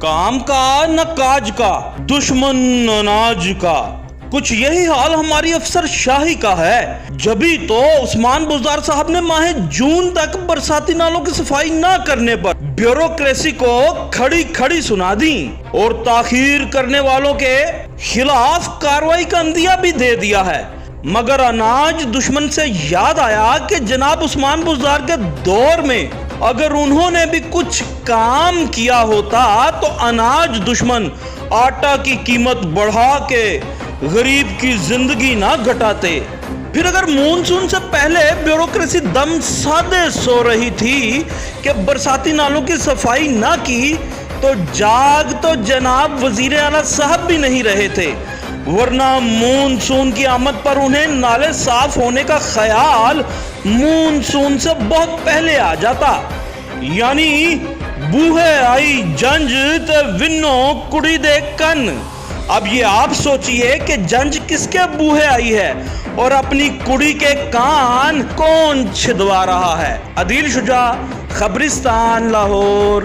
کام کا نہ کاج کا، دشمن اناج کا۔ کچھ یہی حال ہماری افسر شاہی کا ہے۔ جبھی تو عثمان بزدار صاحب نے ماہ جون تک برساتی نالوں کی صفائی نہ کرنے پر بیوروکریسی کو کھڑی کھڑی سنا دی اور تاخیر کرنے والوں کے خلاف کارروائی کا عندیہ بھی دے دیا ہے۔ مگر اناج دشمن سے یاد آیا کہ جناب عثمان بزدار کے دور میں اگر انہوں نے بھی کچھ کام کیا ہوتا تو اناج دشمن آٹا کی قیمت بڑھا کے غریب کی زندگی نہ گھٹاتے۔ پھر اگر مونسون سے پہلے بیوروکریسی دم سادے سو رہی تھی کہ برساتی نالوں کی صفائی نہ کی تو جاگ تو جناب وزیر اعلیٰ صاحب بھی نہیں رہے تھے، ورنہ مونسون کی آمد پر انہیں نالے صاف ہونے کا خیال مونسون سے بہت پہلے آ جاتا۔ یعنی بوہے آئی جنج تے ونو کڑی دے کن۔ اب یہ آپ سوچئے کہ جنج کس کے بوہے آئی ہے اور اپنی کڑی کے کان کون چھدوا رہا ہے۔ عدیل شجاع، خبرستان، لاہور۔